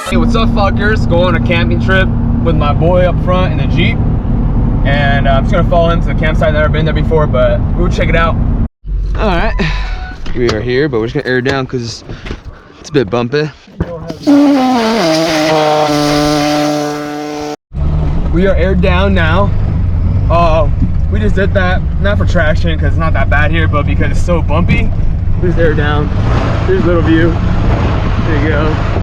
Hey, what's up, fuckers? Going on a camping trip with my boy up front in the Jeep. And I'm just gonna follow him to the campsite. I've never been there before, but we'll check it out. All right, we are here, but we're just gonna air it down because it's a bit bumpy. We are aired down now. We just did that, not for traction because it's not that bad here, but because it's so bumpy, we just aired down. Here's a little view. There you go.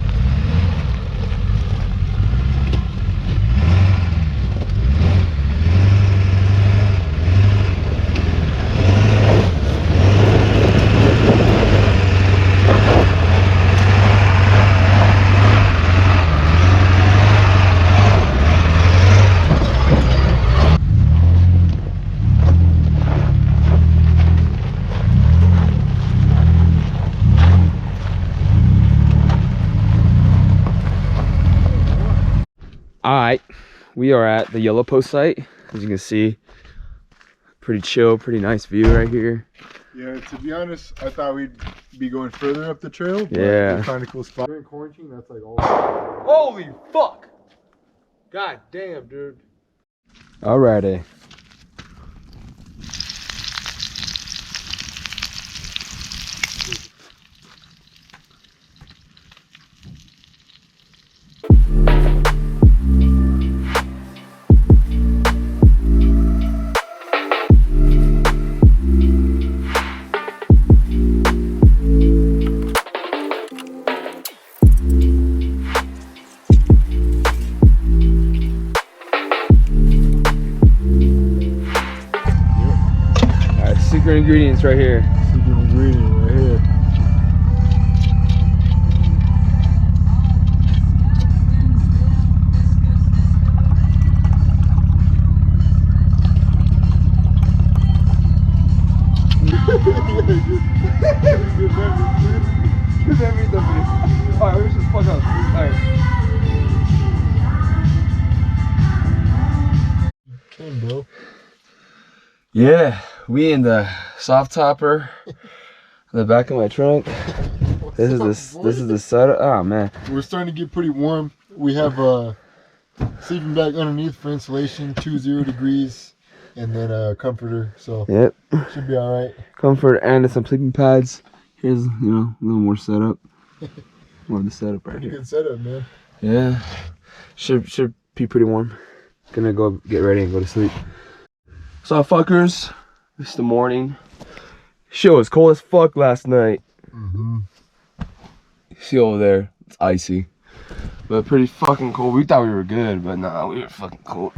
All right, we are at the Yellow Post site. As you can see, pretty chill, pretty nice view right here. Yeah, to be honest, I thought we'd be going further up the trail. But yeah. Kind of cool spot. During quarantine, that's like all. Holy fuck! God damn, dude. Alrighty. Secret ingredients right here. Secret ingredient right here. Alright, let's just fuck up. Alright. Okay, bro. Yeah, we in the soft topper in the back of my trunk. This is the setup. Oh man, we're starting to get pretty warm. We have sleeping bag underneath for insulation, 20 degrees, and then a comforter. So yep, should be all right. Comfort and some sleeping pads. Here's a little more setup. More of the setup right Pretty here. good setup, man. Yeah, should be pretty warm. Gonna go get ready and go to sleep. So fuckers, it's the morning. Shit was cold as fuck last night. You see over there, it's icy. But pretty fucking cold. We thought we were good, but nah, we were fucking cold.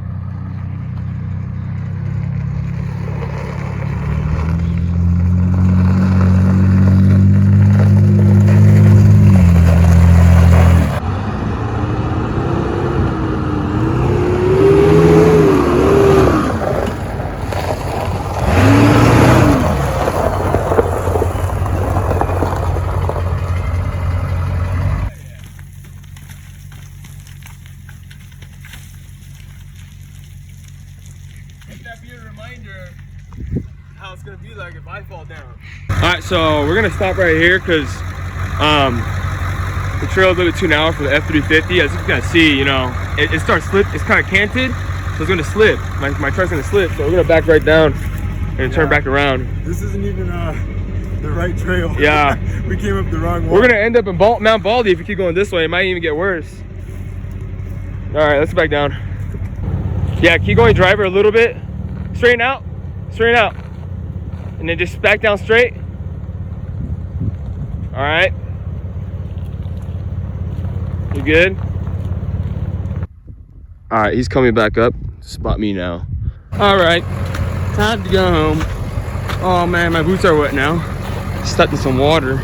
That be a reminder how it's gonna be like if I fall down. All right, so we're gonna stop right here because the trail is a little bit too narrow for the F350. As you can see, you know, it starts slip. It's kind of canted, so it's gonna slip. My truck's gonna slip, so we're gonna back right down and turn back around. This isn't even the right trail. Yeah, we came up the wrong way. We're gonna end up in Mount Baldy if you keep going this way. It might even get worse. All right, let's back down. Yeah, keep going driver a little bit. Straighten out, and then just back down straight. All right, you good? All right, he's coming back up. Spot me now. All right, time to go home. Oh man, my boots are wet now. Stuck in some water.